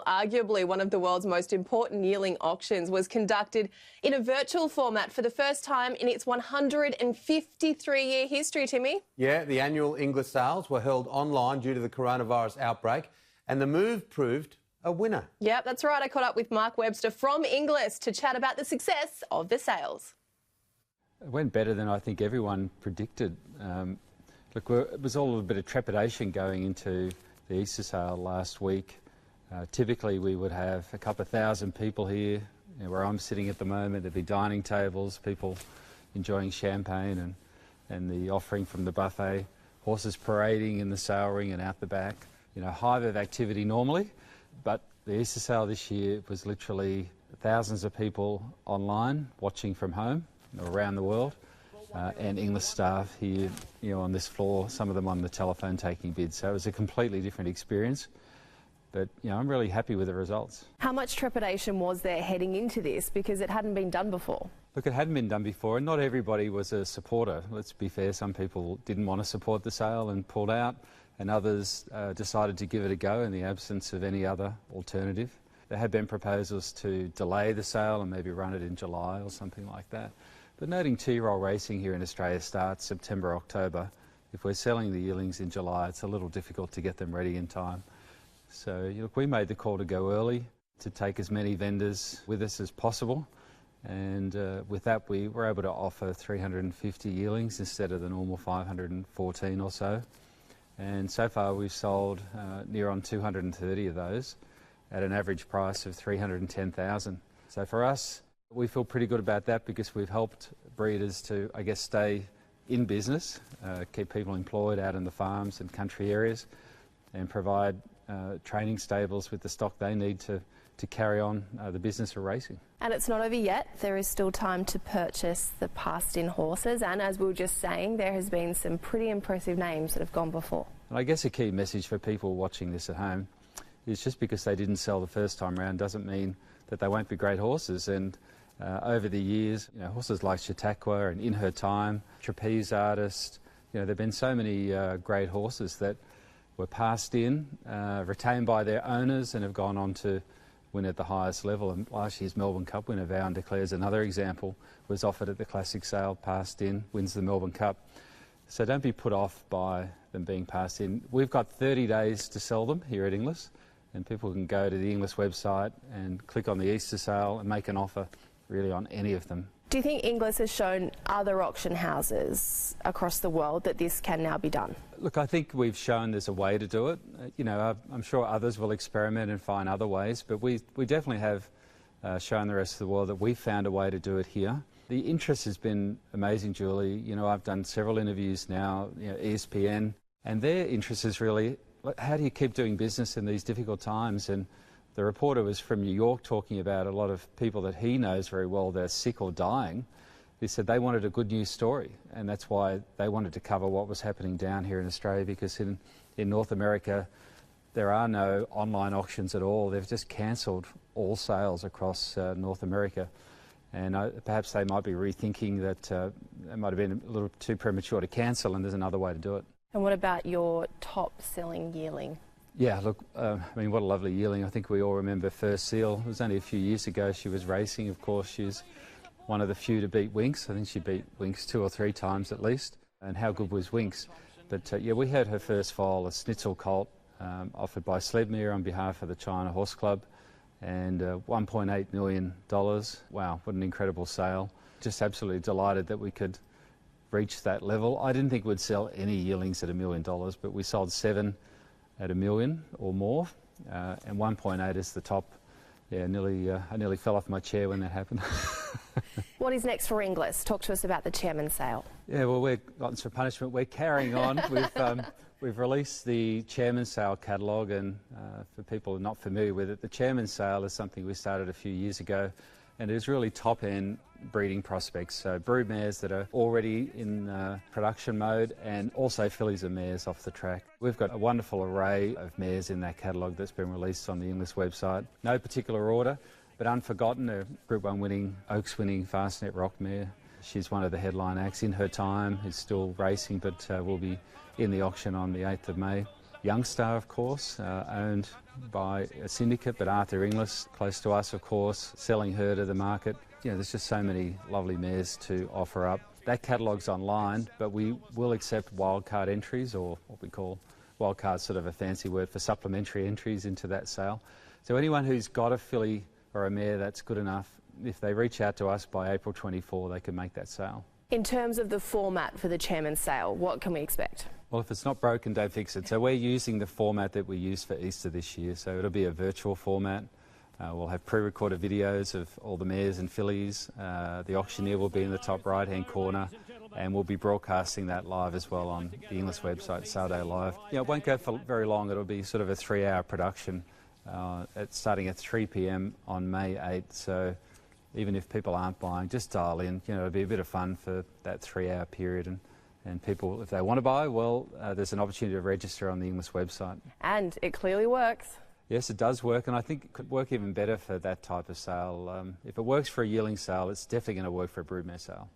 Arguably one of the world's most important yearling auctions was conducted in a virtual format for the first time in its 153-year history, Timmy. Yeah, the annual Inglis sales were held online due to the coronavirus outbreak, and the move proved a winner. Yep, that's right. I caught up with Webster from Inglis to chat about the success of the sales. It went better than I think everyone predicted. Look, it was all a bit of trepidation going into the Easter sale last week. Typically we would have a couple of thousand people here, where I'm sitting at the moment. There'd be dining tables, people enjoying champagne and the offering from the buffet, horses parading in the sale ring and out the back. Hive of activity normally, but the Easter sale this year was literally thousands of people online watching from home around the world, and Inglis staff here on this floor, some of them on the telephone taking bids. So it was a completely different experience. But, I'm really happy with the results. How much trepidation was there heading into this, because it hadn't been done before? Look, it hadn't been done before, and not everybody was a supporter. Let's be fair, some people didn't want to support the sale and pulled out, and others decided to give it a go in the absence of any other alternative. There had been proposals to delay the sale and maybe run it in July or something like that. But noting two-year-old racing here in Australia starts September, October. If we're selling the yearlings in July, it's a little difficult to get them ready in time. So look, we made the call to go early, to take as many vendors with us as possible, and with that we were able to offer 350 yearlings instead of the normal 514 or so. And so far we've sold near on 230 of those at an average price of $310,000. So for us, we feel pretty good about that, because we've helped breeders to, I guess, stay in business, keep people employed out in the farms and country areas, and provide training stables with the stock they need to carry on the business of racing. And it's not over yet. There is still time to purchase the passed-in horses, and as we were just saying, there has been some pretty impressive names that have gone before. And I guess a key message for people watching this at home is just because they didn't sell the first time round doesn't mean that they won't be great horses. And over the years, horses like Chautauqua and In Her Time, Trapeze Artist, there have been so many great horses that were passed in, retained by their owners, and have gone on to win at the highest level. And last year's Melbourne Cup winner, Vow and Declare's another example, was offered at the Classic Sale, passed in, wins the Melbourne Cup. So don't be put off by them being passed in. We've got 30 days to sell them here at Inglis, and people can go to the Inglis website and click on the Easter sale and make an offer really on any of them. Do you think Inglis has shown other auction houses across the world that this can now be done? Look, I think we've shown there's a way to do it. I'm sure others will experiment and find other ways, but we definitely have shown the rest of the world that we've found a way to do it here. The interest has been amazing, Julie. I've done several interviews now, ESPN, and their interest is really, how do you keep doing business in these difficult times? And the reporter was from New York talking about a lot of people that he knows very well that are sick or dying. He said they wanted a good news story, and that's why they wanted to cover what was happening down here in Australia, because in North America there are no online auctions at all. They've just cancelled all sales across North America, and perhaps they might be rethinking that it might have been a little too premature to cancel, and there's another way to do it. And what about your top-selling yearling? Yeah, look, what a lovely yearling. I think we all remember First Seal. It was only a few years ago she was racing. Of course, she's one of the few to beat Winx. I think she beat Winx 2 or 3 times at least. And how good was Winx? But we had her first foal, a Schnitzel colt, offered by Sledmere on behalf of the China Horse Club, and $1.8 million. Wow, what an incredible sale. Just absolutely delighted that we could reach that level. I didn't think we'd sell any yearlings at $1 million, but we sold 7 at $1 million or more, and 1.8 is the top. Yeah, I nearly fell off my chair when that happened. What is next for Inglis? Talk to us about the chairman's sale. Yeah, well, we're Gluttons for Punishment. We're carrying on. We've released the chairman's sale catalogue, and for people who are not familiar with it, the chairman's sale is something we started a few years ago, and it is really top-end breeding prospects, so brood mares that are already in production mode, and also fillies and mares off the track. We've got a wonderful array of mares in that catalogue that's been released on the Inglis website. No particular order, but Unforgotten, a Group 1 winning, Oaks winning Fastnet Rock mare. She's one of the headline acts. In Her Time is still racing, but will be in the auction on the 8th of May. Youngstar, of course, owned by a syndicate, but Arthur Inglis, close to us, of course, selling her to the market. You know, there's just so many lovely mares to offer up. That catalogue's online, but we will accept wildcard entries, or what we call wildcard, sort of a fancy word for supplementary entries into that sale. So anyone who's got a filly or a mare that's good enough, if they reach out to us by April 24, they can make that sale. In terms of the format for the chairman's sale, what can we expect? Well, if it's not broken, don't fix it. So we're using the format that we used for Easter this year. So it'll be a virtual format. We'll have pre-recorded videos of all the mares and fillies. The auctioneer will be in the top right-hand corner, and we'll be broadcasting that live as well on the Inglis website, Saturday Live. It won't go for very long. It'll be sort of a 3-hour production, starting at 3 p.m. on May 8th. So even if people aren't buying, just dial in. It'll be a bit of fun for that 3-hour period. And people, if they want to buy, well, there's an opportunity to register on the Inglis website. And it clearly works. Yes, it does work, and I think it could work even better for that type of sale. If it works for a yearling sale, it's definitely going to work for a broodmare sale.